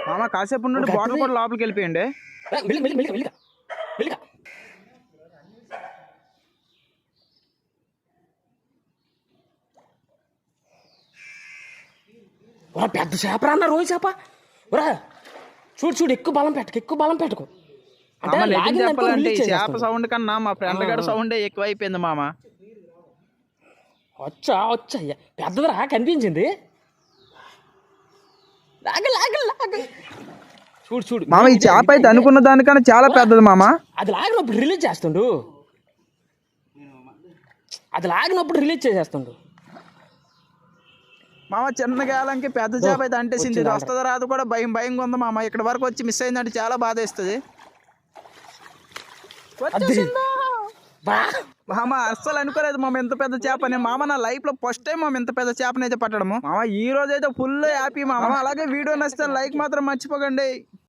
మామ కాసేపు నుండి బాటిల్ కూడా లోపలికి వెళ్ళిపోయండి. పెద్ద చేప రా అన్న, రోజు చేప రా. చూడు చూడు, ఎక్కువ బలం పెట్టుకో. చెప్పాలంటే చేప సౌండ్ కన్నా మా ఫ్రెండ్ గడ సౌండే ఎక్కువ అయిపోయింది మామ. వచ్చా పెద్దదిరా, కనిపించింది. చూడు మామ, ఈ చేప అయితే అనుకున్న దానికన్నా చాలా పెద్దది మామ. అది లాగినప్పుడు రిలీజ్ చేసేస్తుండు. మామ చిన్న గేలంకి పెద్ద చేప అయితే అంటేసింది. ఇది వస్తుందో రాదు కూడా భయంగా ఉంది మామ. ఇక్కడ వరకు వచ్చి మిస్ అయిందంటే చాలా బాధ వేస్తుంది మామ. అస్సలు అనుకోలేదు మామ ఇంత పెద్ద చేపని. మామ నా లైఫ్ లో ఫస్ట్ టైం మామ ఇంత పెద్ద చేపని అయితే పట్టడము. మామ ఈ రోజు అయితే ఫుల్ హ్యాపీ మామ. అలాగే వీడియో నచ్చితే లైక్ మాత్రం మర్చిపోకండి.